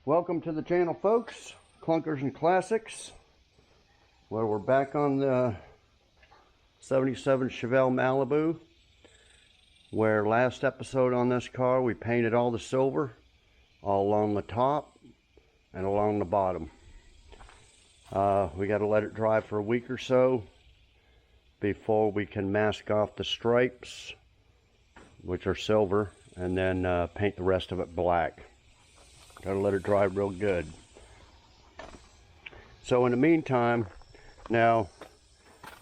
Welcome to the channel, folks. Clunkers and Classics. Well, we're back on the 77 Chevelle Malibu, where last episode on this car we painted all the silver all along the top and along the bottom. We got to let it dry for a week or so before we can mask off the stripes, which are silver, and then paint the rest of it black. Gotta let it dry real good. So in the meantime, now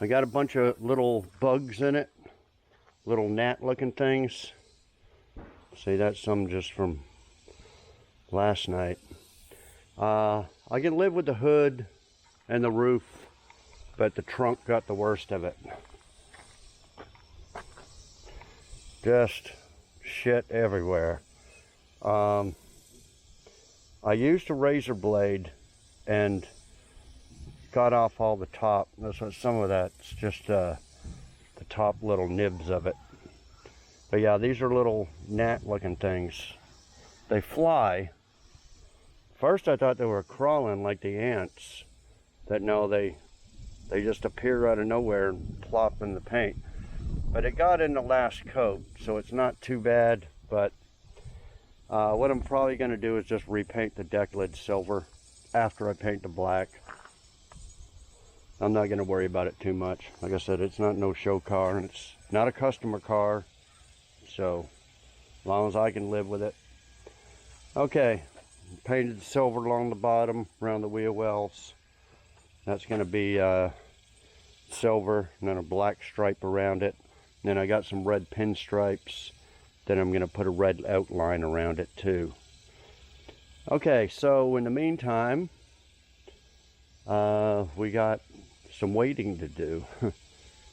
I got a bunch of little bugs in it, little gnat looking things. See, that's some just from last night. I can live with the hood and the roof, but the trunk got the worst of it. Just shit everywhere. I used a razor blade and got off all the top. Some of that's just the top little nibs of it. But yeah, these are little gnat looking things. They fly. First I thought they were crawling like the ants. No, they just appear out of nowhere and plop in the paint. But it got in the last coat, so it's not too bad. But what I'm probably going to do is just repaint the deck lid silver after I paint the black. I'm not going to worry about it too much. Like I said, it's not no show car, and it's not a customer car, so as long as I can live with it. Okay, painted the silver along the bottom, around the wheel wells. That's going to be silver, and then a black stripe around it. And then I got some red pinstripes. Then I'm going to put a red outline around it too. Okay, so in the meantime, we got some waiting to do.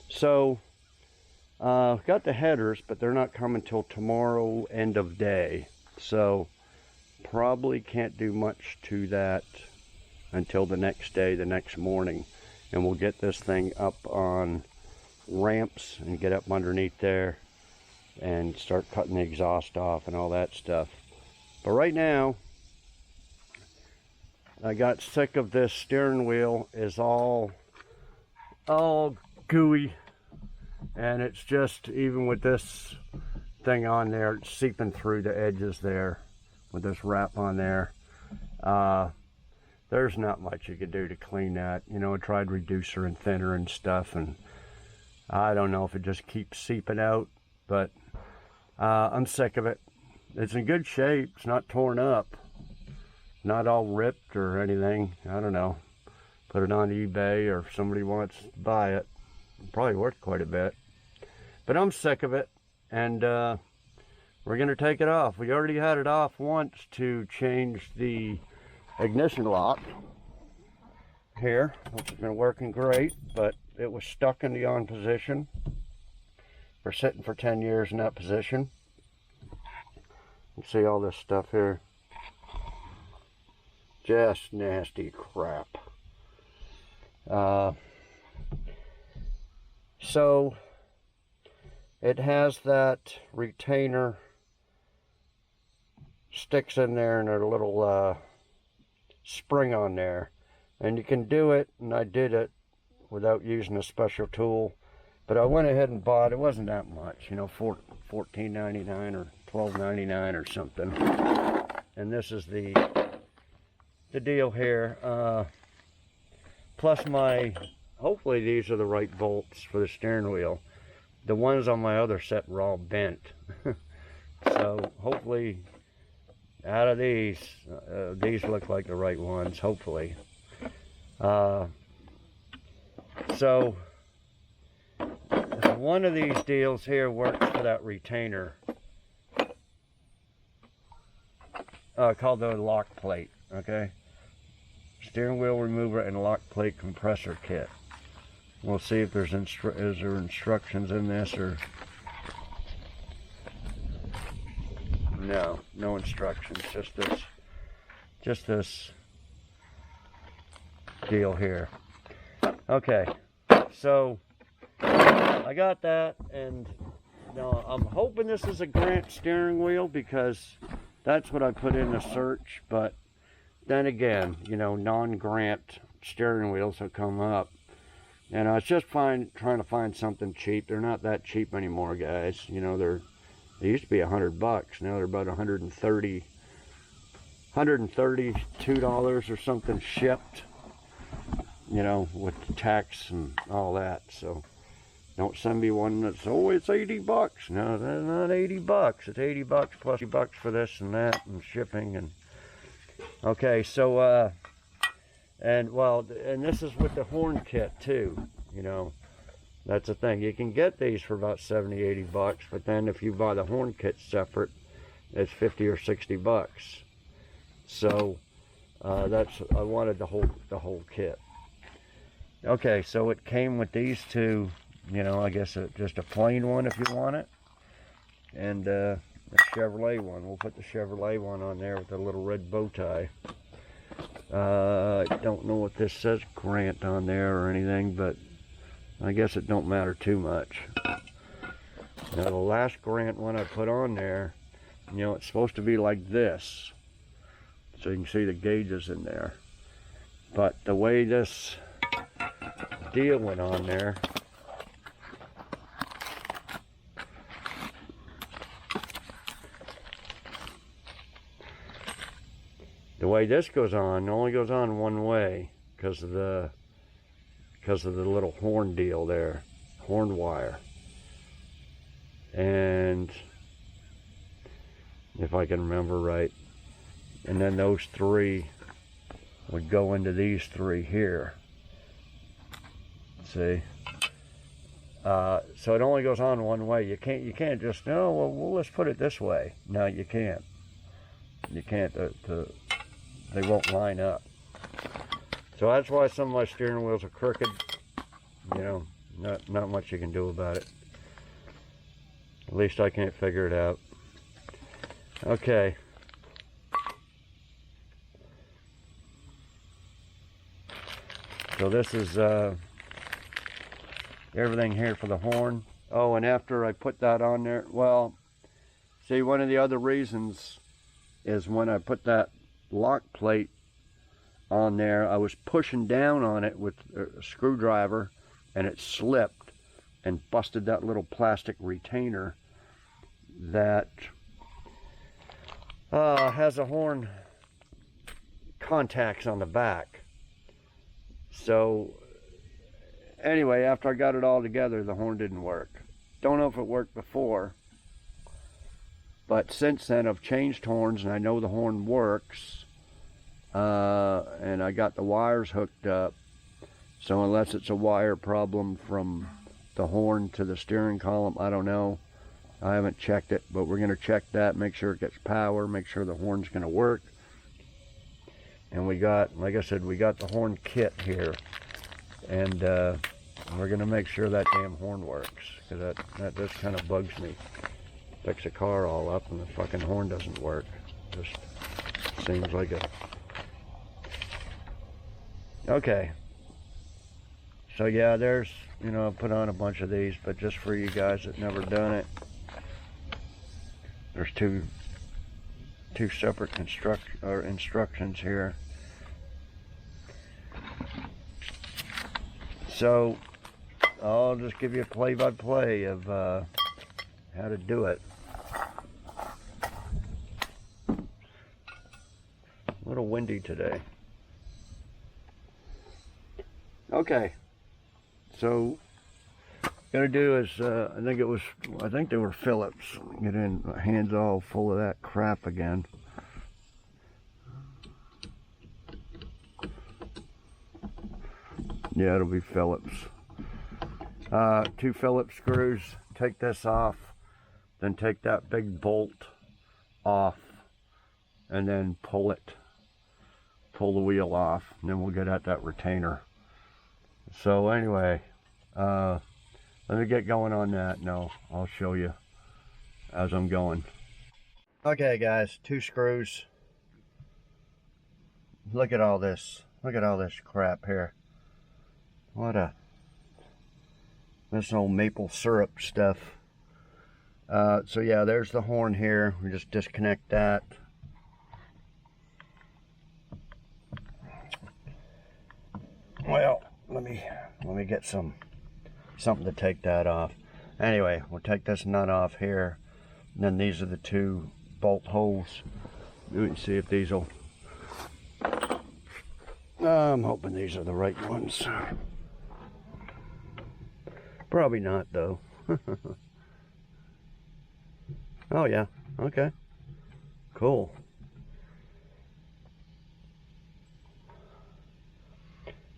So, got the headers, but they're not coming till tomorrow, end of day. So, probably can't do much to that until the next day, the next morning. And we'll get this thing up on ramps and get up underneath there and start cutting the exhaust off and all that stuff. But right now, I got sick of this steering wheel is all gooey, and it's just, even with this thing on there, it's seeping through the edges there with this wrap on there. There's not much you could do to clean that. You know, I tried reducer and thinner and stuff, and I don't know if it just keeps seeping out, but I'm sick of it. It's in good shape. It's not torn up, not all ripped or anything. I don't know. Put it on eBay, or if somebody wants to buy it. It's probably worth quite a bit. But I'm sick of it, and we're going to take it off. We already had it off once to change the ignition lock here, which has been working great, but it was stuck in the on position. We're sitting for 10 years in that position. You see all this stuff here? Just nasty crap. So it has that retainer sticks in there, and a little spring on there, and you can do it, and I did it without using a special tool. But I went ahead and bought, it wasn't that much, you know, $14.99 or $12.99 or something. And this is the deal here. Plus hopefully these are the right bolts for the steering wheel. The ones on my other set were all bent. So hopefully out of these look like the right ones, hopefully. So one of these deals here works for that retainer, called the lock plate. Okay, steering wheel remover and lock plate compressor kit. We'll see if there's is there instructions in this, or no instructions. Just this deal here. Okay, so I got that, and now I'm hoping this is a Grant steering wheel, because that's what I put in the search, but then again, you know, non-grant steering wheels will come up. And I was just trying to find something cheap. They're not that cheap anymore, guys. You know, they used to be $100. Now they're about $132 or something shipped. You know, with tax and all that. So don't send me one that's, oh, it's $80. No, that's not $80. It's $80 plus $80 for this and that and shipping and. Okay, so and this is with the horn kit too. You know, that's the thing. You can get these for about $70-$80, but then if you buy the horn kit separate, it's $50 or $60. So I wanted the whole kit. Okay, so it came with these two, you know, I guess just a plain one if you want it, and a Chevrolet one. We'll put the Chevrolet one on there with the little red bow tie. I don't know what this says grant on there or anything, but I guess it don't matter too much. Now the last grant one I put on there, you know, it's supposed to be like this, so you can see the gauges in there. But the way this deal went on there, the way this goes on, it only goes on one way because of the little horn deal there, horn wire. And if I can remember right, and then those three would go into these three here. See, so it only goes on one way. You can't just, no, well let's put it this way. No, you can't. You can't. They won't line up. So that's why some of my steering wheels are crooked. You know, not much you can do about it. At least I can't figure it out. Okay. So this is everything here for the horn. Oh, and after I put that on there, well, see, one of the other reasons is when I put that lock plate on there, I was pushing down on it with a screwdriver and it slipped and busted that little plastic retainer that has a horn contacts on the back. So anyway, after I got it all together, the horn didn't work. Don't know if it worked before, but since then I've changed horns and I know the horn works, and I got the wires hooked up. So unless it's a wire problem from the horn to the steering column, I don't know. I haven't checked it, but we're going to check that, make sure it gets power, make sure the horn's going to work. And we got, like I said, we got the horn kit here, and we're going to make sure that damn horn works, because that just kind of bugs me. Fix a car all up and the fucking horn doesn't work. Just seems like a... Okay. So yeah, there's, you know, I put on a bunch of these, but just for you guys that never done it, there's two separate instructions here. So I'll just give you a play-by-play of how to do it. A little windy today. Okay, so gonna do is I think they were Phillips. Get in, my hands all full of that crap again. Yeah, it'll be Phillips. 2 Phillips screws. Take this off, then take that big bolt off, and then pull the wheel off, and then we'll get at that retainer. So anyway, let me get going on that. No, I'll show you as I'm going. Okay guys, 2 screws. Look at all this. Look at all this crap here. This old maple syrup stuff. So yeah, there's the horn here. We just disconnect that. let me get something to take that off. Anyway, we'll take this nut off here, and then these are the two bolt holes. We can see if these will. I'm hoping these are the right ones. Probably not though. Oh yeah, okay, cool.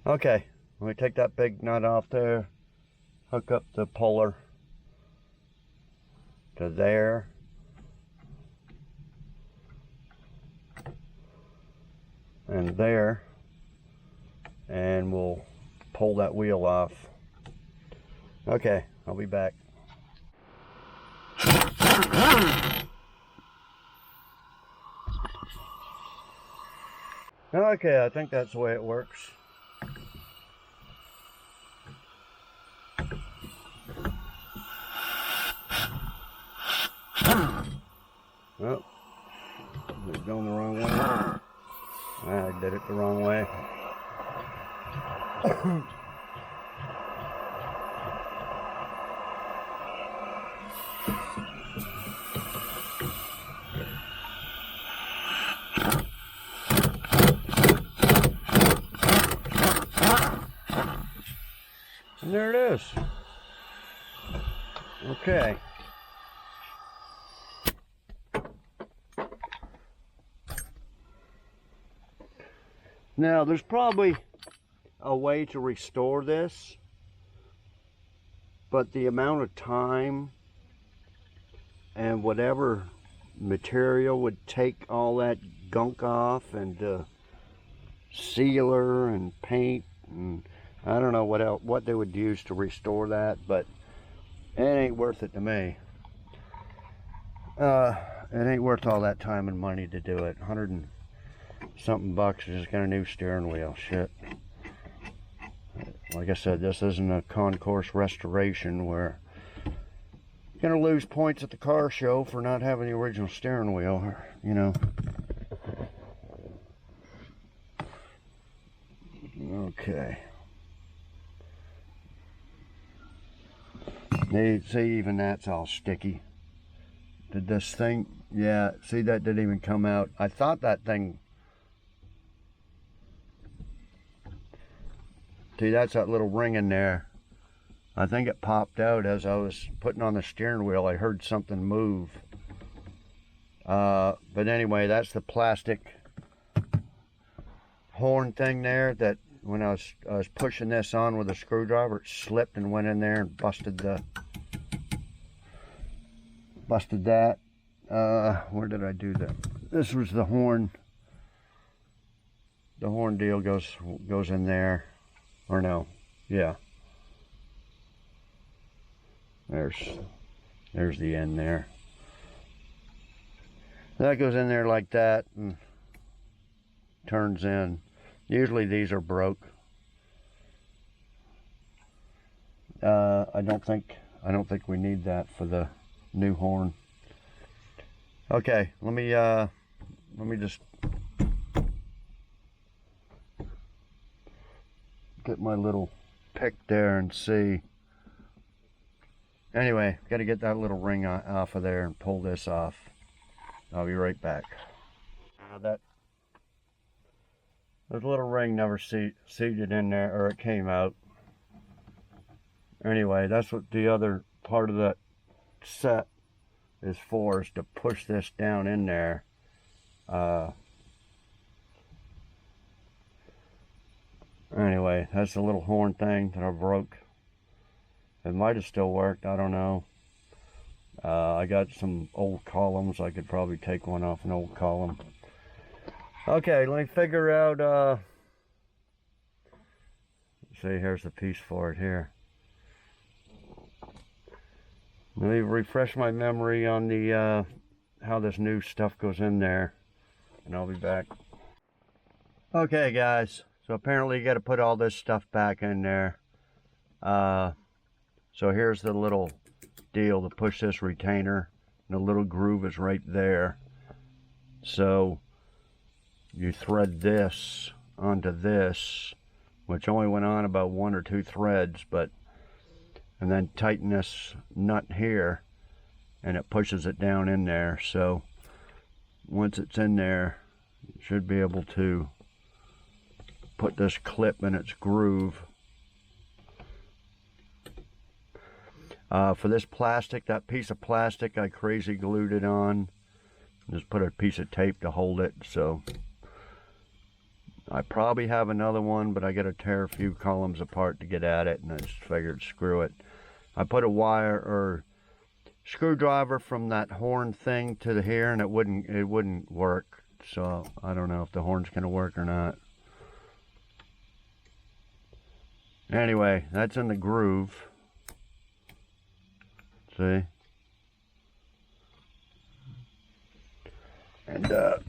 Okay, let me take that big nut off there, hook up the puller to there, and there, and we'll pull that wheel off. Okay, I'll be back. Okay, I think that's the way it works. Oh, it's going the wrong way. I did it the wrong way. And there it is. Okay. Now, there's probably a way to restore this, but the amount of time and whatever material would take all that gunk off, and sealer and paint, and I don't know what they would use to restore that, but it ain't worth it to me. It ain't worth all that time and money to do it. 100 and something bucks to just get a new steering wheel. Shit. Like I said, this isn't a concourse restoration where you're gonna lose points at the car show for not having the original steering wheel, you know. Okay. See, even that's all sticky. Did this thing, yeah, see, that didn't even come out. I thought that thing, see, that's that little ring in there. I think it popped out as I was putting on the steering wheel. I heard something move. But anyway, that's the plastic horn thing there that when I was pushing this on with a screwdriver, it slipped and went in there and busted that. Where did I do that? This was the horn. The horn deal goes in there, or no? Yeah. There's the end there. That goes in there like that and turns in. Usually these are broke. I don't think we need that for the new horn. Okay, let me just get my little pick there and see. Anyway, got to get that little ring off of there and pull this off. I'll be right back. That little ring never seated in there, or it came out. Anyway, that's what the other part of that set is for, is to push this down in there. Anyway, that's the little horn thing that I broke. It might have still worked, I don't know. I got some old columns. I could probably take one off an old column. Okay, let me figure out, see, here's the piece for it here. Let me refresh my memory on the, how this new stuff goes in there, and I'll be back. Okay guys, so apparently you got to put all this stuff back in there. So here's the little deal to push this retainer. The little groove is right there. So you thread this onto this which only went on about 1 or 2 threads, and then tighten this nut here, and it pushes it down in there. So once it's in there, you should be able to put this clip in its groove. For this plastic, that piece of plastic, I crazy glued it on. Just put a piece of tape to hold it. So I probably have another one, but I got to tear a few columns apart to get at it, and I just figured screw it. I put a wire or screwdriver from that horn thing to the here, and it wouldn't work. So I don't know if the horn's gonna work or not. Anyway, that's in the groove. See? And so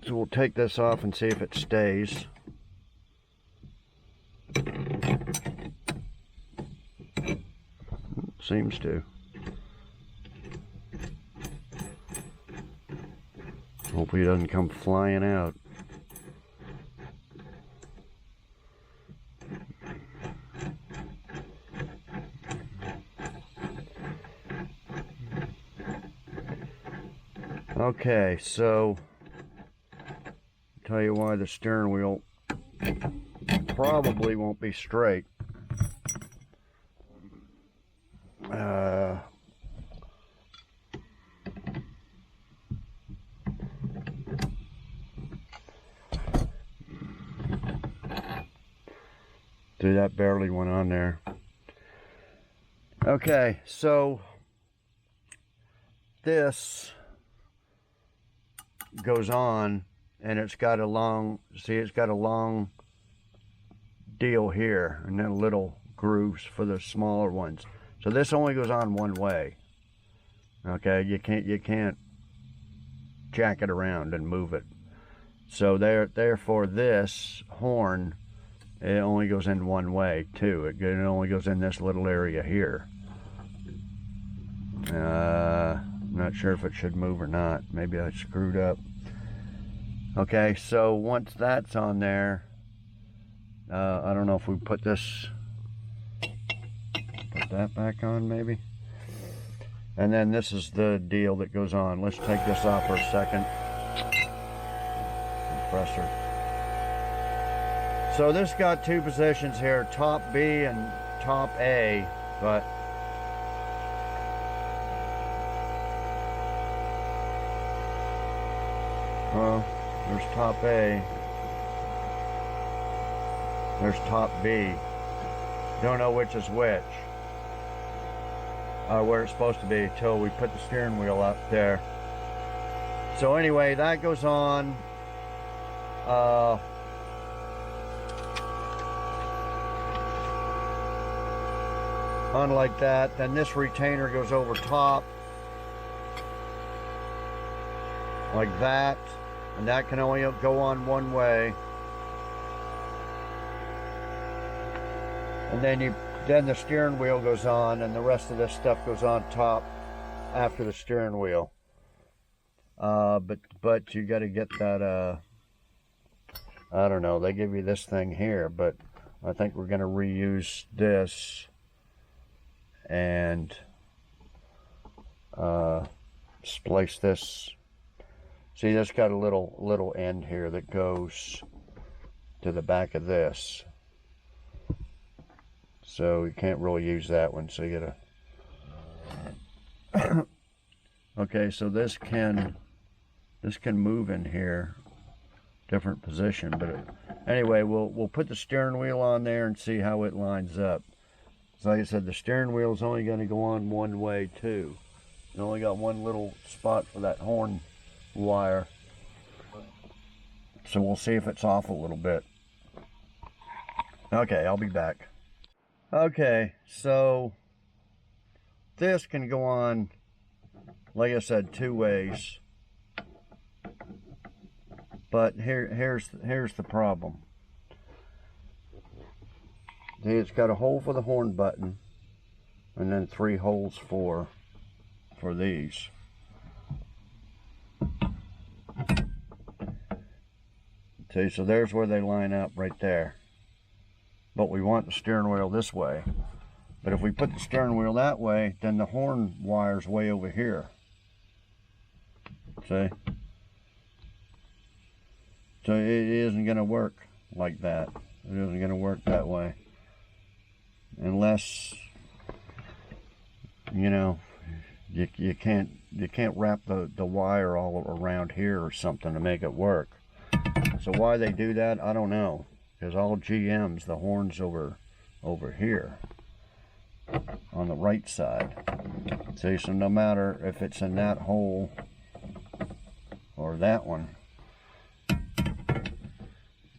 we'll take this off and see if it stays. Seems to. Hopefully it doesn't come flying out. Okay, so I'll tell you why the steering wheel probably won't be straight. Dude, that barely went on there. Okay, so this goes on, and it's got a long, see, it's got a long deal here, and then little grooves for the smaller ones. So this only goes on one way. Okay, you can't jack it around and move it. So therefore this horn, it only goes in one way too. It only goes in this little area here. I'm not sure if it should move or not. Maybe I screwed up. Okay, so once that's on there, I don't know if we put that back on maybe. And then this is the deal that goes on. Let's take this off for a second. Compressor. So this got 2 positions here, top B and top A, but well, there's top A, there's top B. Don't know which is which. Where it's supposed to be till we put the steering wheel up there. So anyway, that goes on. On like that. Then this retainer goes over top like that, and that can only go on one way. And then the steering wheel goes on, and the rest of this stuff goes on top after the steering wheel. But you got to get that. I don't know. They give you this thing here, but I think we're going to reuse this and splice this. See, this got a little end here that goes to the back of this. So you can't really use that one, so you gotta okay, so this can move in here, different position, but anyway, we'll put the steering wheel on there and see how it lines up. So like I said, the steering wheel is only going to go on one way too. It only got one little spot for that horn wire. So we'll see if it's off a little bit. Okay, I'll be back. Okay, so this can go on, like I said, 2 ways. But here's the problem. See, it's got a hole for the horn button, and then 3 holes for these. See, so there's where they line up right there. but we want the steering wheel this way. But if we put the steering wheel that way, then the horn wire's way over here. See? So it isn't going to work like that. It isn't going to work that way. Unless, you know, you can't wrap the wire all around here or something to make it work. So why they do that, I don't know. Because all GMs, the horn's over here on the right side. See, so no matter if it's in that hole or that one,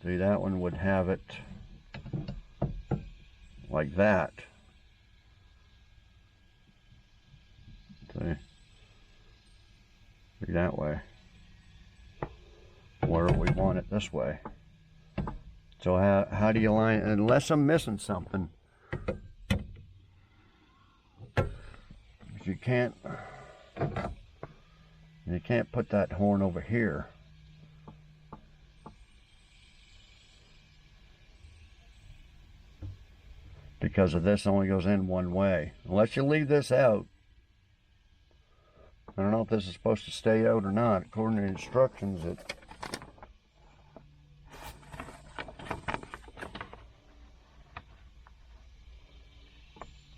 see, that one would have it like that. See, that way. Where we want it this way. So how do you line, unless I'm missing something, you can't put that horn over here. Because of this only goes in one way. Unless you leave this out. I don't know if this is supposed to stay out or not. According to the instructions, it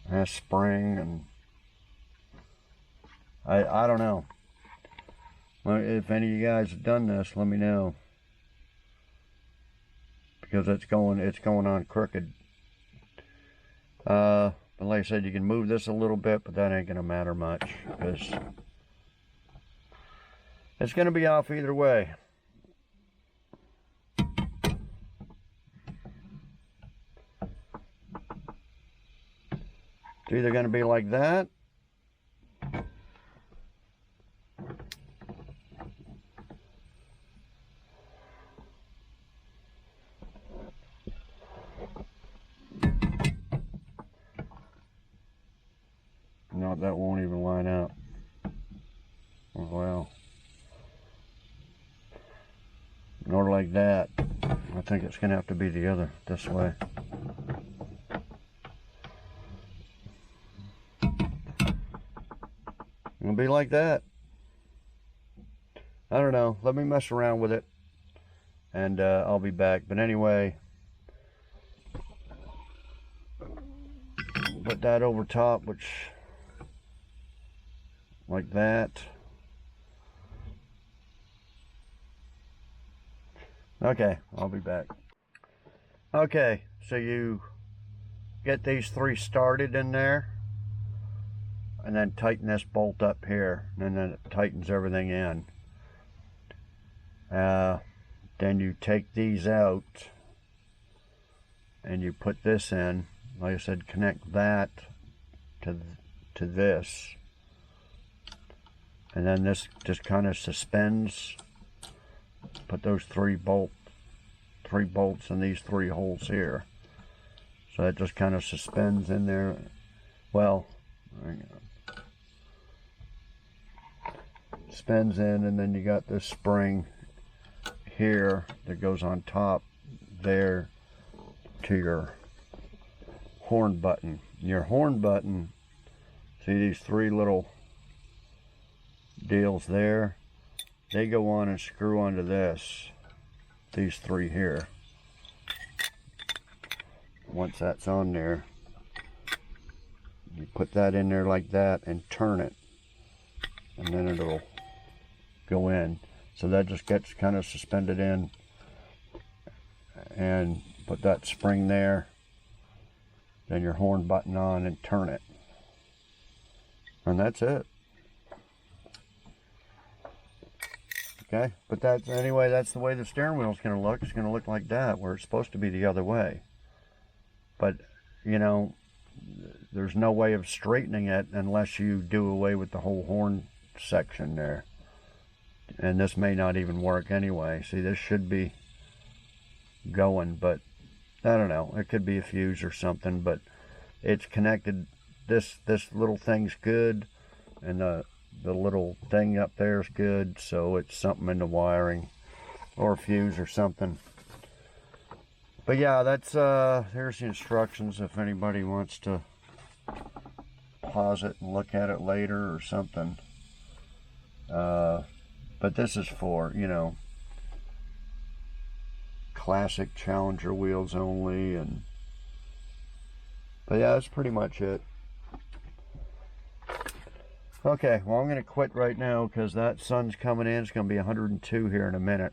has spring, and I don't know. If any of you guys have done this, let me know. Because it's going on crooked. But like I said, you can move this a little bit, but that ain't gonna matter much because it's gonna be off either way. It's either gonna be like that, no, that won't even line up. Well, nor like that. I think it's gonna have to be the other, this way. It'll be like that. I don't know. Let me mess around with it, and I'll be back. But anyway, put that over top, which like that. Okay, I'll be back. Okay, so you get these three started in there, and then tighten this bolt up here, and then it tightens everything in. Then you take these out, and you put this in. Like I said, connect that to this, and then this just kind of suspends. Put those three bolts in these three holes here, so it just kind of suspends in there. Well, spins in, and then you got this spring here that goes on top there to your horn button. Your horn button, see these three little deals there? They go on and screw onto these three here. Once that's on there, you put that in there like that and turn it, and then it'll go in. So that just gets kind of suspended in, and put that spring there, then your horn button on and turn it, and that's it. Okay, but that's, anyway, that's the way the steering wheel is going to look. It's going to look like that, where it's supposed to be the other way. But, you know, there's no way of straightening it unless you do away with the whole horn section there. And this may not even work anyway. See, this should be going, but I don't know. It could be a fuse or something, but it's connected. This little thing's good, and the little thing up there is good, so it's something in the wiring or a fuse or something. But yeah, that's there's the instructions if anybody wants to pause it and look at it later or something. But this is for, you know, classic Challenger wheels only. But yeah, that's pretty much it. Okay, well, I'm going to quit right now because that sun's coming in. It's going to be 102 here in a minute.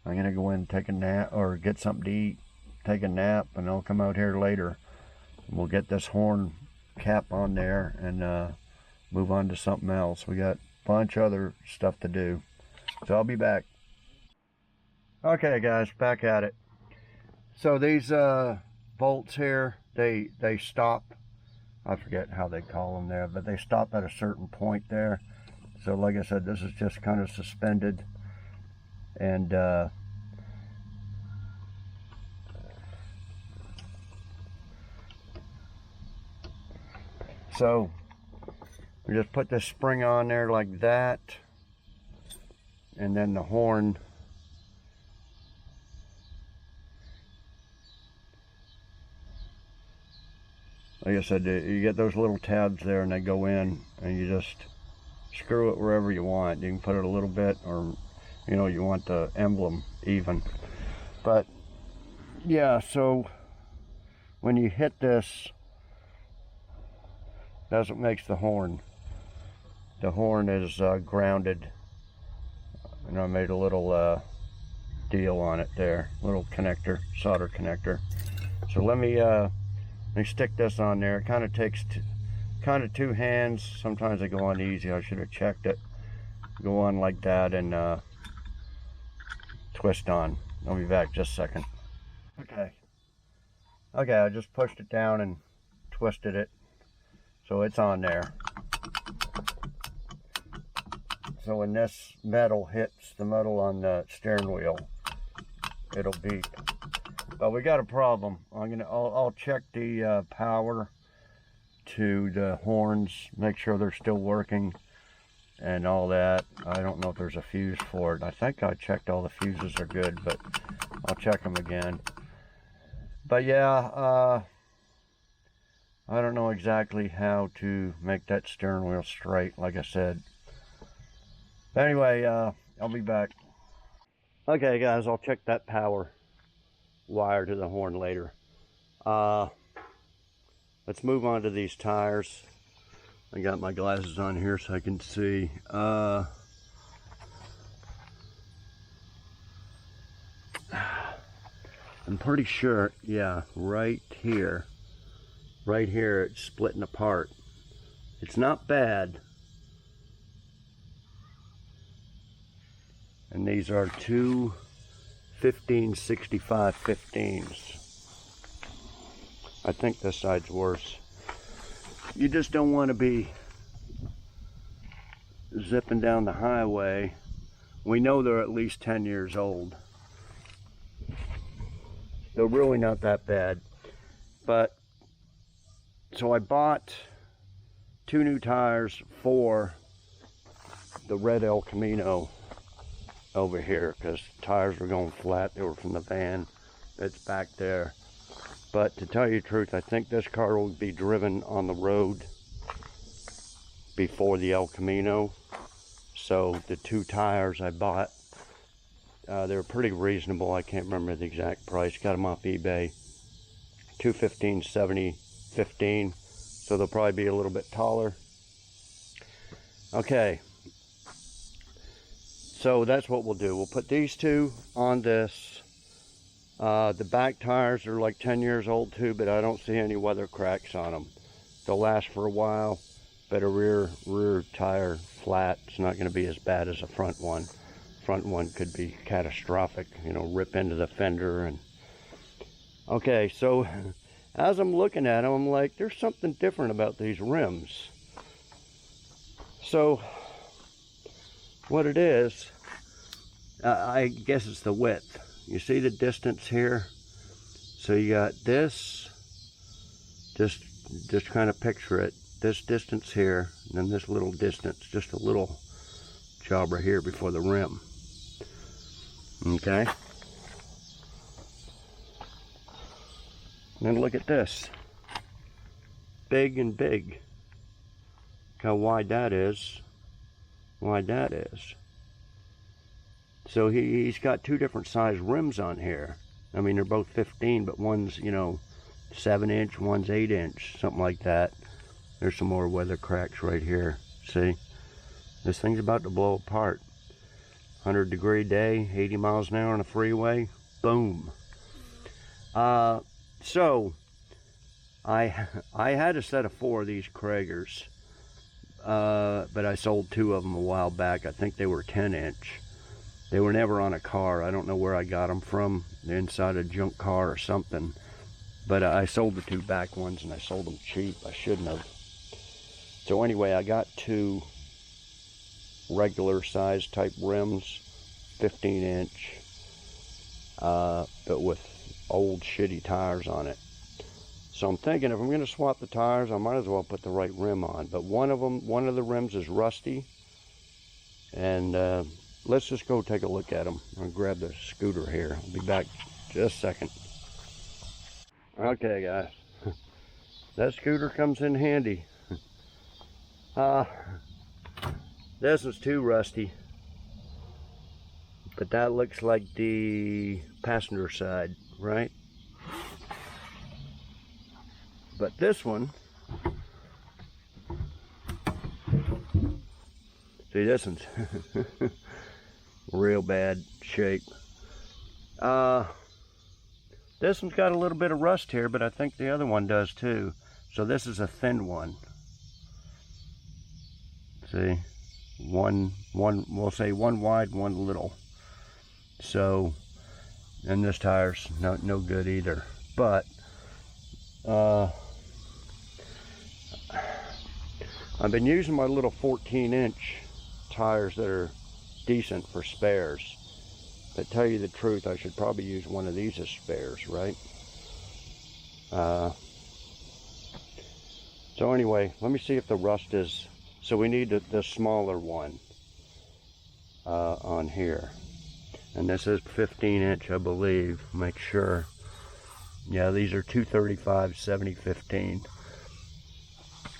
I'm going to go in and take a nap or get something to eat, take a nap, and I'll come out here later. We'll get this horn cap on there and move on to something else. We got a bunch of other stuff to do. So I'll be back. Okay, guys, back at it. So these bolts here, they stop. I forget how they call them there, but they stop at a certain point there. So like I said, this is just kind of suspended. And so we just put this spring on there like that. And then the horn, like I said, you get those little tabs there and they go in and you just screw it wherever you want. You can put it a little bit, or you know, you want the emblem even. But yeah, so when you hit this, that's what makes the horn. The horn is grounded, and I made a little deal on it there, little connector, solder connector. So let me stick this on there. It kind of takes kind of two hands. Sometimes they go on easy. I should have checked it. Go on like that and twist on. I'll be back just a second. Okay, I just pushed it down and twisted it, so it's on there. So when this metal hits the metal on the steering wheel, it'll beep. But we got a problem. I'll check the power to the horns, make sure they're still working and all that. I don't know if there's a fuse for it. I think I checked all the fuses are good, but I'll check them again. But yeah, I don't know exactly how to make that steering wheel straight, like I said. Anyway, I'll be back. Okay guys, I'll check that power wire to the horn later. Let's move on to these tires. I got my glasses on here so I can see. I'm pretty sure, yeah, right here it's splitting apart. It's not bad. And these are two 1565 15s. I think this side's worse. You just don't want to be zipping down the highway. We know they're at least 10 years old. They're really not that bad. But, so I bought 2 new tires for the red El Camino over here, because tires were going flat. They were from the van that's back there. But to tell you the truth, I think this car will be driven on the road before the El Camino. So the 2 tires I bought, they were pretty reasonable. I can't remember the exact price. Got them off eBay. 2 1570 15. So they'll probably be a little bit taller. Okay. So that's what we'll do. We'll put these 2 on this. The back tires are like 10 years old too, but I don't see any weather cracks on them. They'll last for a while, but a rear tire flat, it's not going to be as bad as a front one. Front one could be catastrophic, you know, rip into the fender. And okay, so as I'm looking at them, I'm like, there's something different about these rims. So what it is, I guess it's the width. You see the distance here? So you got this, just kind of picture it, this distance here, and then this little distance, just a little job right here before the rim. Okay? And then look at this. Big and big. Look how wide that is. Wide that is. So he's got two different size rims on here. I mean, they're both 15, but one's, you know, 7-inch, one's 8-inch, something like that. There's some more weather cracks right here. See? This thing's about to blow apart. 100-degree day, 80 miles an hour on the freeway. Boom. So I had a set of 4 of these Kragers, but I sold 2 of them a while back. I think they were 10-inch. They were never on a car. I don't know where I got them from, inside a junk car or something. But I sold the 2 back ones, and I sold them cheap. I shouldn't have. So anyway, I got 2 regular size type rims, 15-inch, but with old shitty tires on it. So I'm thinking if I'm going to swap the tires, I might as well put the right rim on. But one of the rims is rusty, and let's just go take a look at them. I'll grab the scooter here. I'll be back just a second. Okay, guys, that scooter comes in handy. This one's too rusty, but that looks like the passenger side, right? But this one, see, this one's real bad shape. This one's got a little bit of rust here, but I think the other one does too. So this is a thin one. See, we'll say one wide, one little. So, and this tire's no good either. But I've been using my little 14-inch tires that are decent for spares. But tell you the truth, I should probably use one of these as spares, right? So anyway, let me see if the rust is. So we need the smaller one on here. And this is 15-inch, I believe. Make sure. Yeah, these are 235 70/15.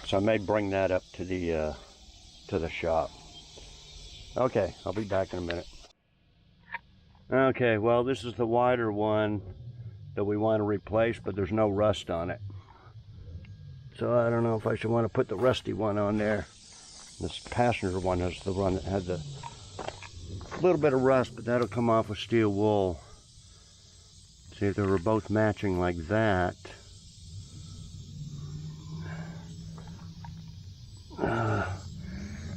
So I may bring that up to the shop. Okay, I'll be back in a minute. Okay, well, this is the wider one that we want to replace, but there's no rust on it. So I don't know if I should want to put the rusty one on there. This passenger one is the one that had the little bit of rust, but that'll come off with steel wool. See, if they were both matching like that. I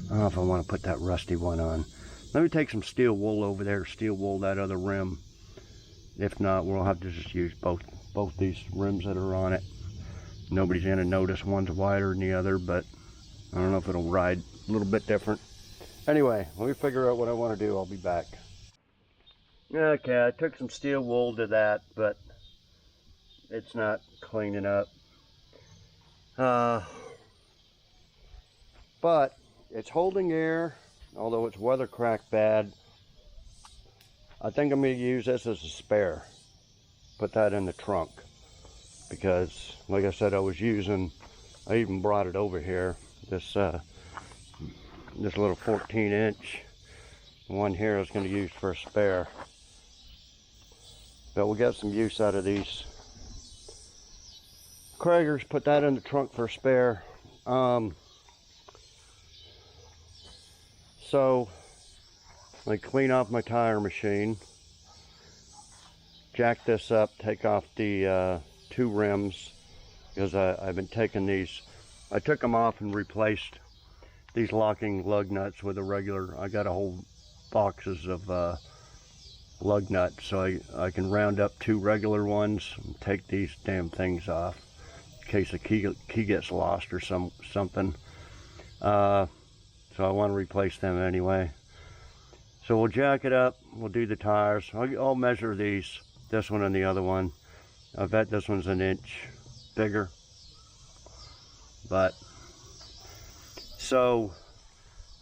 don't know if I want to put that rusty one on. Let me take some steel wool over there, steel wool that other rim. If not, we'll have to just use both these rims that are on it. Nobody's gonna notice one's wider than the other, but I don't know if it'll ride a little bit different. Anyway, let me figure out what I want to do. I'll be back. Okay, I took some steel wool to that, but it's not cleaning up. But it's holding air, although it's weather cracked bad. I think I'm going to use this as a spare. Put that in the trunk. Because, like I said, I even brought it over here. This little 14-inch one here I was going to use for a spare. But we'll get some use out of these Kragers. Put that in the trunk for a spare. So I clean off my tire machine, jack this up, take off the 2 rims, because I've been taking these. I took them off and replaced these locking lug nuts with a regular. I got a whole boxes of lug nuts, so I can round up 2 regular ones and take these damn things off in case the key gets lost or something. So I want to replace them anyway. So we'll jack it up, we'll do the tires. I'll measure these, this one and the other one. I bet this one's an inch bigger. But, so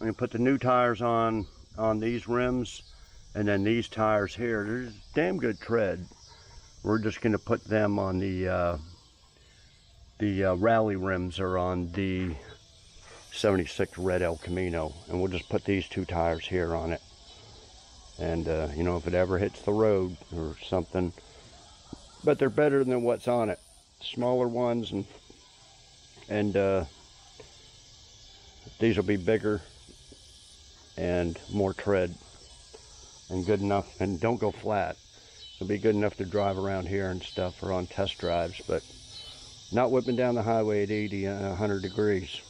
I'm gonna put the new tires on these rims, and then these tires here, there's damn good tread. We're just gonna put them on the the rally rims are on the 76 red El Camino, and we'll just put these 2 tires here on it. And you know, if it ever hits the road or something, but they're better than what's on it. Smaller ones, and these will be bigger and more tread and good enough, and don't go flat. It'll be good enough to drive around here and stuff, or on test drives, but not whipping down the highway at 80 and 100 degrees.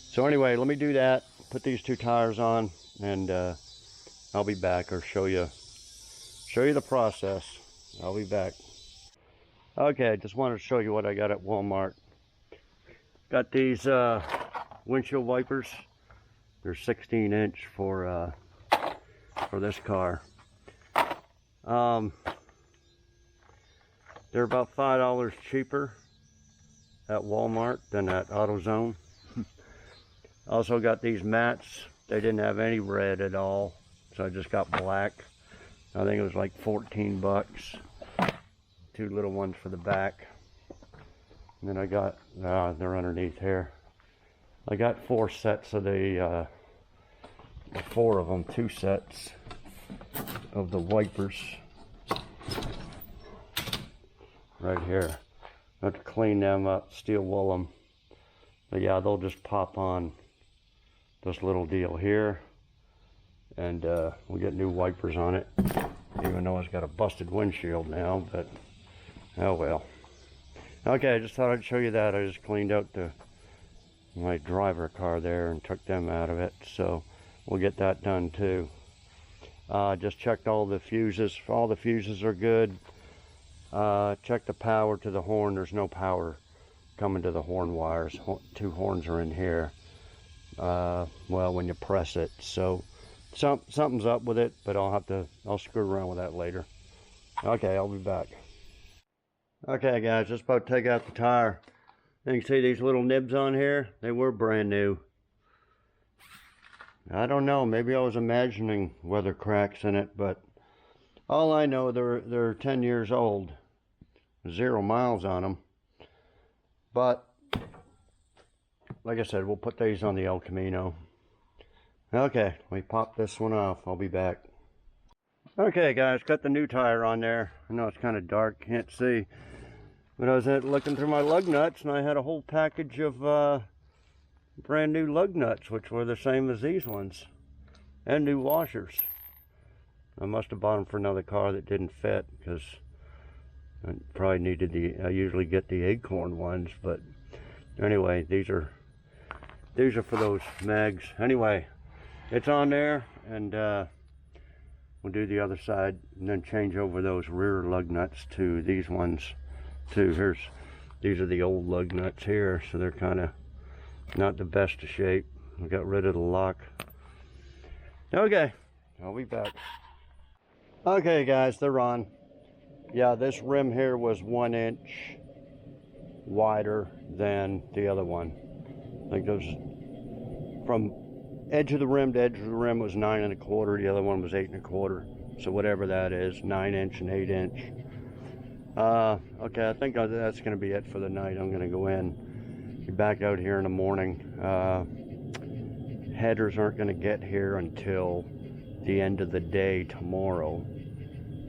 So anyway, let me do that, put these 2 tires on, and I'll be back, or show you the process. I'll be back. Okay, I just wanted to show you what I got at Walmart. Got these windshield wipers. They're 16-inch for this car. They're about $5 cheaper at Walmart than at AutoZone. Also got these mats. They didn't have any red at all, so I just got black. I think it was like 14 bucks. 2 little ones for the back. And then I got, they're underneath here. I got 4 sets of the, 4 of them, 2 sets of the wipers. Right here. I have to clean them up, steel wool them. But yeah, they'll just pop on this little deal here. And we'll get new wipers on it. Even though it's got a busted windshield now, but oh well. Okay, I just thought I'd show you that. I just cleaned out my driver car there and took them out of it. So we'll get that done too. Just checked all the fuses. All the fuses are good. Check the power to the horn. There's no power coming to the horn wires. 2 horns are in here. Well, when you press it. So something's up with it, but I'll screw around with that later. Okay, I'll be back. Okay guys, just about to take out the tire. And you can see these little nibs on here. They were brand new. I don't know, maybe I was imagining weather cracks in it, but all I know, they're 10 years old. 0 miles on them. But like I said, we'll put these on the El Camino. Okay, let me pop this one off. I'll be back. Okay guys, got the new tire on there. I know it's kind of dark, can't see. But I was looking through my lug nuts, and I had a whole package of brand new lug nuts, which were the same as these ones. And new washers. I must have bought them for another car that didn't fit, because I probably needed I usually get the Acorn ones, but anyway, these are for those mags. Anyway, it's on there, and we'll do the other side, and then change over those rear lug nuts to these ones too. These are the old lug nuts here, so they're kind of not the best of shape. We got rid of the lock. Okay, I'll be back. Okay guys, they're on. Yeah, this rim here was 1 inch wider than the other one. I think those, from edge of the rim to edge of the rim was 9 1/4. The other one was 8 1/4. So whatever that is, 9 inch and 8 inch. Okay, I think that's going to be it for the night. I'm going to go in, be back out here in the morning. Headers aren't going to get here until the end of the day tomorrow,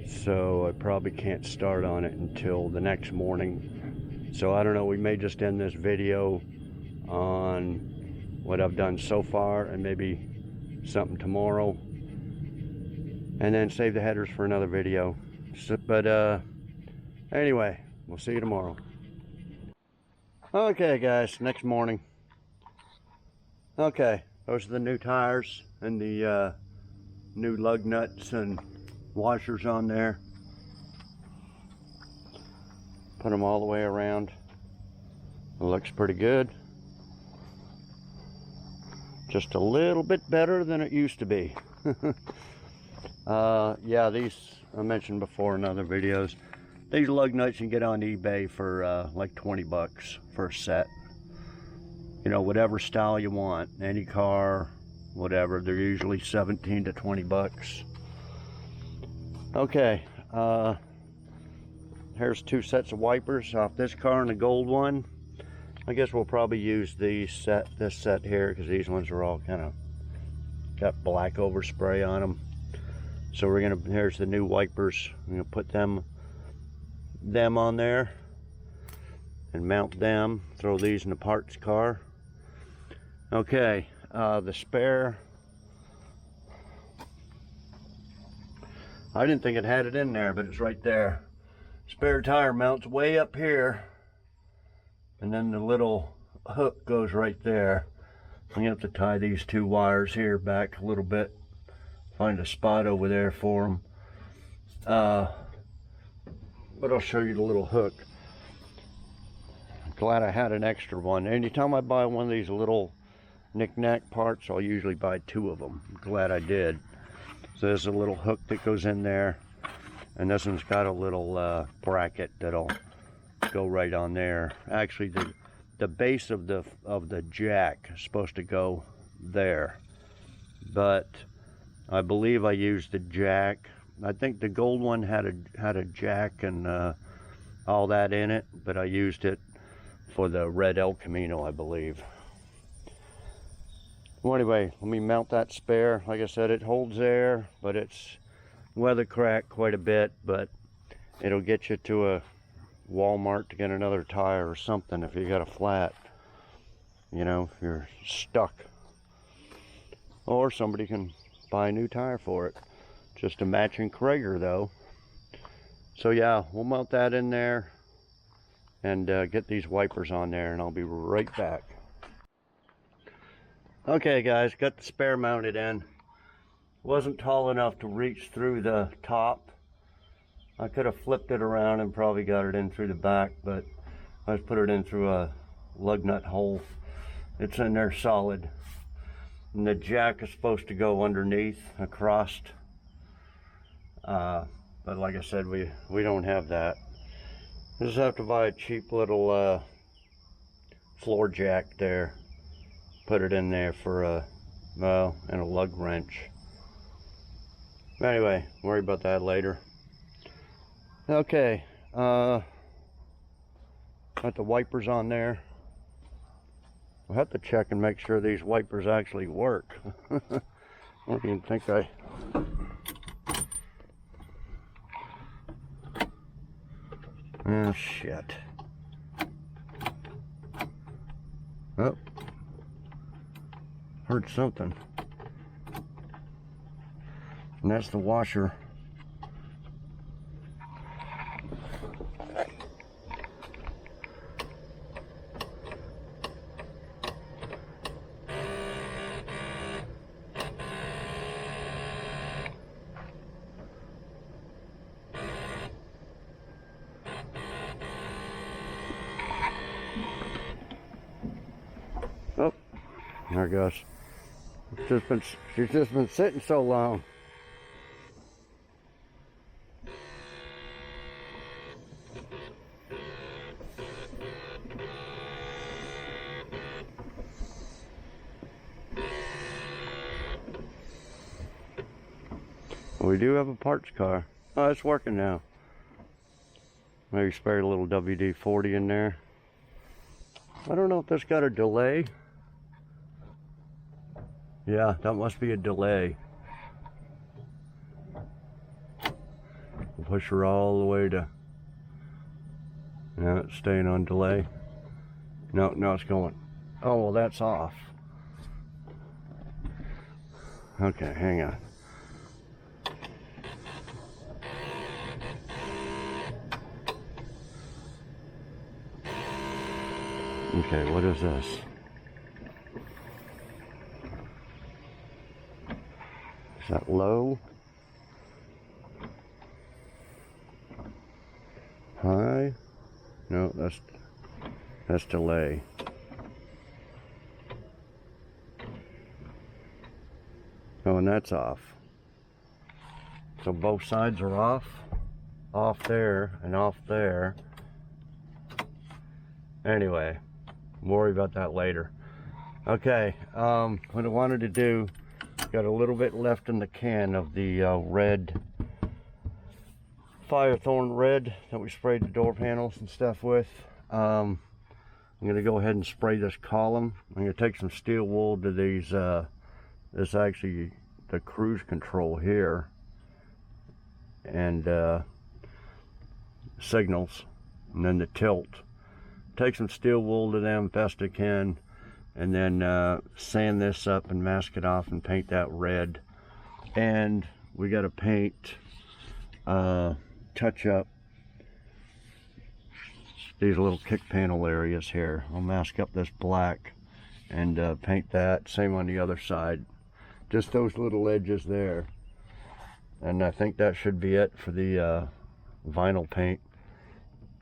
so I probably can't start on it until the next morning. So I don't know, we may just end this video on what I've done so far, and maybe something tomorrow, and then save the headers for another video. So, but anyway, we'll see you tomorrow. Okay guys, next morning. Okay, those are the new tires and the new lug nuts and washers on there. Put them all the way around. It looks pretty good. Just a little bit better than it used to be. Yeah, these I mentioned before in other videos. These lug nuts you can get on eBay for like 20 bucks for a set. You know, whatever style you want, any car, whatever. They're usually 17 to 20 bucks. Okay, here's 2 sets of wipers off this car and the gold one. I guess we'll probably use this set here, because these ones are all kind of got black overspray on them. So we're gonna, here's the new wipers. I'm gonna put them on there and mount them. Throw these in the parts car. Okay, the spare. I didn't think it had it in there, but it's right there. Spare tire mounts way up here, and then the little hook goes right there. I'm gonna have to tie these two wires here back a little bit. Find a spot over there for them. But I'll show you the little hook. Glad I had an extra one. Anytime I buy one of these little knick-knack parts, I'll usually buy two of them. I'm glad I did. So there's a little hook that goes in there, and this one's got a little bracket that'll go right on there. Actually, the base of the jack is supposed to go there, but I believe I used the jack. I think the gold one had a jack and all that in it, but I used it for the red El Camino, I believe. Well, anyway, let me mount that spare. Like I said, it holds air, but it's weather cracked quite a bit, but it'll get you to a Walmart to get another tire or something if you got a flat. You know, if you're stuck. Or somebody can buy a new tire for it. Just a matching Krager though. So yeah, we'll mount that in there and get these wipers on there, and I'll be right back. Okay guys, got the spare mounted in. Wasn't tall enough to reach through the top. I could have flipped it around and probably got it in through the back, but I just put it in through a lug nut hole. It's in there solid. And the jack is supposed to go underneath, across. But like I said, we don't have that. I just have to buy a cheap little floor jack there. Put it in there for and a lug wrench. But anyway, worry about that later. Okay, got the wipers on there. I'll have to check and make sure these wipers actually work. I don't even think oh shit. Oh, heard something. And that's the washer. Oh, there it goes. She's just been sitting so long. We do have a parts car. Oh, it's working now. Maybe spare a little WD-40 in there. I don't know if this got a delay. Yeah, that must be a delay. We'll push her all the way to... Yeah, it's staying on delay. No, now it's going. Oh, well, that's off. Okay, hang on. Okay, what is this? Is that low? High? No, that's delay. Oh, and that's off. So both sides are off. Off there and off there. Anyway, we'll worry about that later. Okay, what I wanted to do, got a little bit left in the can of the red Firethorn red that we sprayed the door panels and stuff with. I I'm going to go ahead and spray this column. I'm going to take some steel wool to these, this actually the cruise control here, and signals, and then the tilt. Take some steel wool to them best I can, and then sand this up and mask it off and paint that red. And we got to paint, touch up these little kick panel areas here. I'll mask up this black and paint that. Same on the other side. Just those little edges there. And I think that should be it for the vinyl paint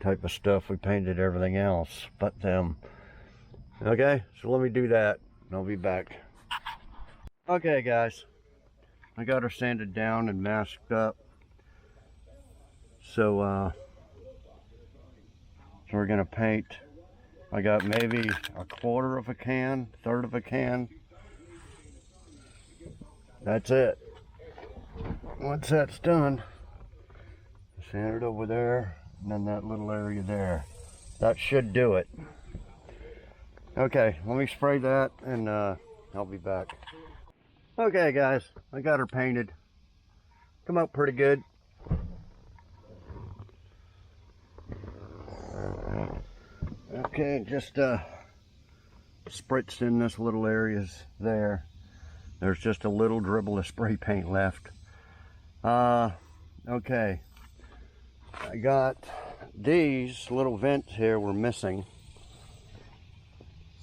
type of stuff. We painted everything else but them. Okay, so let me do that and I'll be back. Okay guys, I got her sanded down and masked up. So we're gonna paint. I got maybe a quarter of a can, third of a can. That's it. Once that's done, sand it over there, and then that little area there. That should do it. Okay, let me spray that and I'll be back. Okay guys, I got her painted. Come out pretty good. Okay, just spritzed in this little areas there. There's just a little dribble of spray paint left. Okay, I got these little vents here were missing,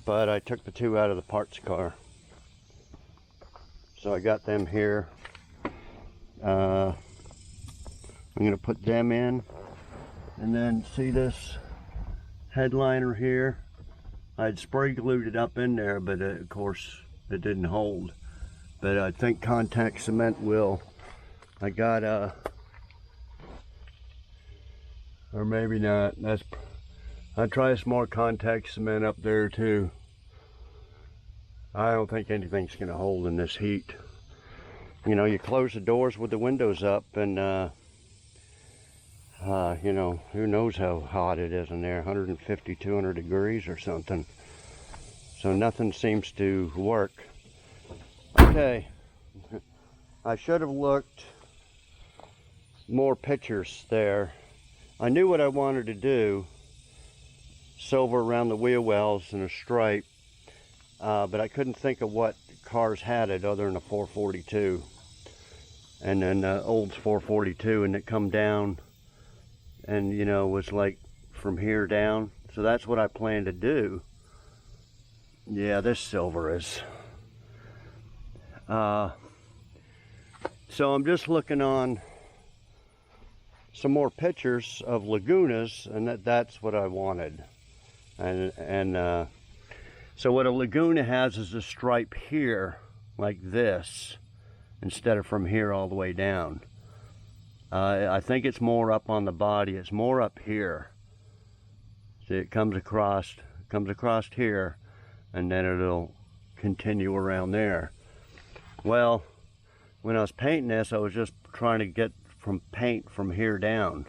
but I took the two out of the parts car. So I got them here. I'm gonna put them in, and then see this headliner here. I'd spray glued it up in there, but of course it didn't hold. But I think contact cement will. I got or maybe not. I try some more contact cement up there too. I don't think anything's gonna hold in this heat. You know, you close the doors with the windows up, and you know, who knows how hot it is in there, 150, 200 degrees or something. So nothing seems to work. Okay, I should have looked more pictures there. I knew what I wanted to do, silver around the wheel wells and a stripe, but I couldn't think of what cars had it other than a 442. And then Olds 442, and it come down and, you know, was like from here down. So that's what I plan to do. Yeah, this silver is. So I'm just looking on some more pictures of Lagunas, and that's what I wanted. And so what a Laguna has is a stripe here, like this, instead of from here all the way down. I think it's more up on the body. It's more up here. See, it comes across here, and then it'll continue around there. Well, when I was painting this, I was just trying to get from paint from here down.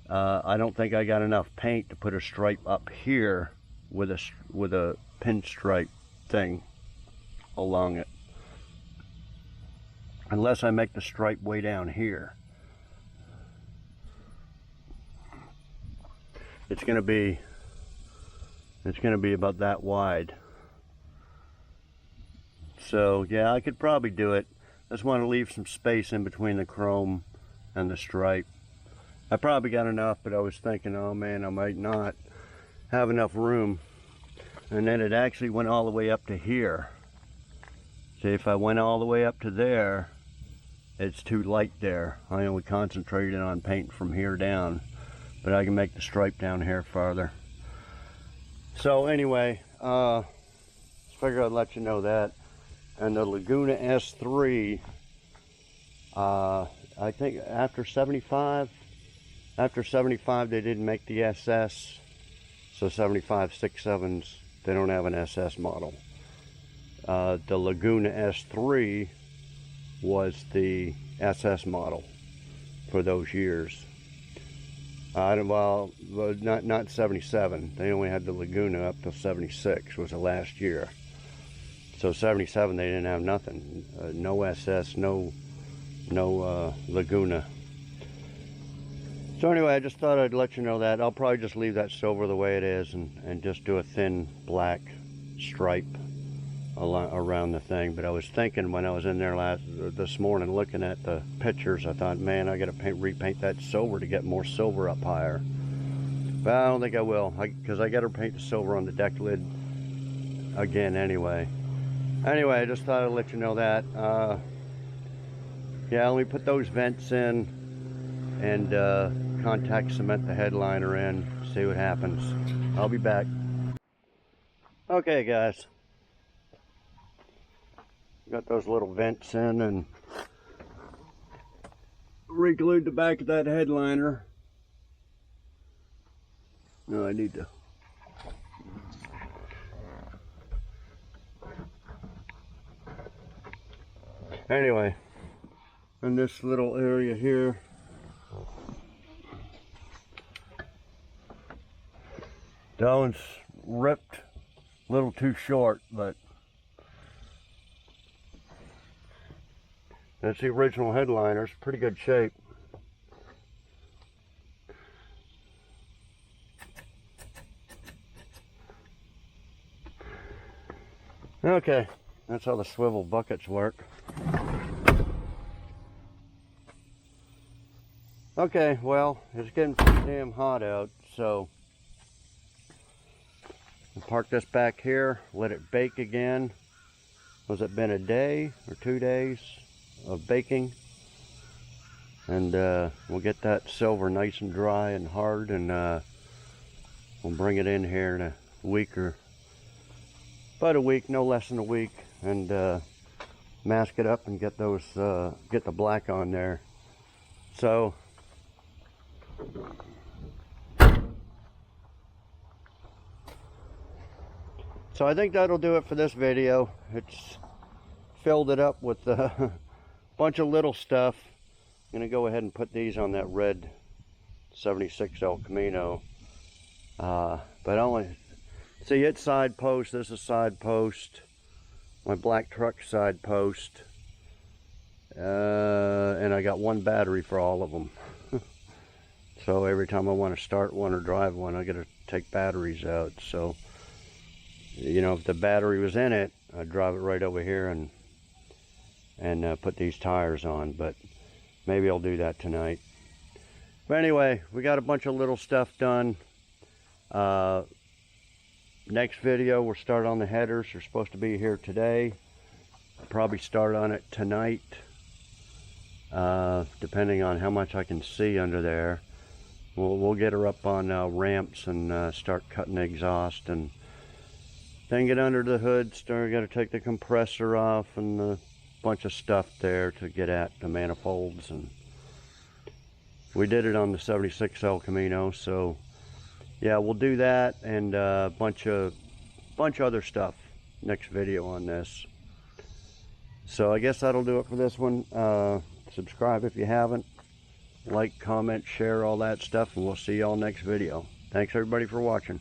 I don't think I got enough paint to put a stripe up here with a pinstripe thing along it. Unless I make the stripe way down here. It's gonna be about that wide. So yeah, I could probably do it. I just want to leave some space in between the chrome and the stripe. I probably got enough, but I was thinking, oh man, I might not have enough room. And then it actually went all the way up to here. See, if I went all the way up to there, it's too light there. I only concentrated on paint from here down, but I can make the stripe down here farther. So anyway, figured I'd let you know that. And the Laguna S3, I think after 75 they didn't make the SS, so 75 6.7s, they don't have an SS model. The Laguna S3 was the SS model for those years. Well, not 77. They only had the Laguna up till 76 was the last year. So 77 they didn't have nothing. No SS, no Laguna. So anyway, I just thought I'd let you know that. I'll probably just leave that silver the way it is and just do a thin black stripe around the thing. But I was thinking when I was in there this morning looking at the pictures, I thought, man, I gotta repaint that silver to get more silver up higher. But I don't think I will, because I gotta paint the silver on the deck lid again anyway. Anyway, I just thought I'd let you know that. Yeah, let me put those vents in and contact cement the headliner in, see what happens. I'll be back. Okay guys, got those little vents in and re-glued the back of that headliner. No, I need to. Anyway, in this little area here, that one's ripped a little too short, but that's the original headliner. It's pretty good shape. Okay, that's how the swivel buckets work. Okay, well, it's getting pretty damn hot out, so I'll park this back here, let it bake again. Was it been a day or 2 days of baking? And we'll get that silver nice and dry and hard, and we'll bring it in here in a week, or about a week, no less than a week, and mask it up and get those get the black on there. So I think that'll do it for this video. It's filled it up with a bunch of little stuff. I'm gonna go ahead and put these on that red 76 El Camino, but only see it's side post. This is side post, my black truck side post, and I got one battery for all of them. So every time I want to start one or drive one, I gotta take batteries out. So, you know, if the battery was in it, I'd drive it right over here and put these tires on, but maybe I'll do that tonight. But anyway, we got a bunch of little stuff done. Next video, we'll start on the headers. They're supposed to be here today. I'll probably start on it tonight, depending on how much I can see under there. We'll get her up on ramps and start cutting the exhaust, and then get under the hood. Got to take the compressor off and a bunch of stuff there to get at the manifolds. And we did it on the 76 El Camino, so yeah, we'll do that and a bunch of other stuff next video on this. So I guess that'll do it for this one. Subscribe if you haven't. Like, comment, share, all that stuff, and we'll see y'all next video. Thanks everybody for watching.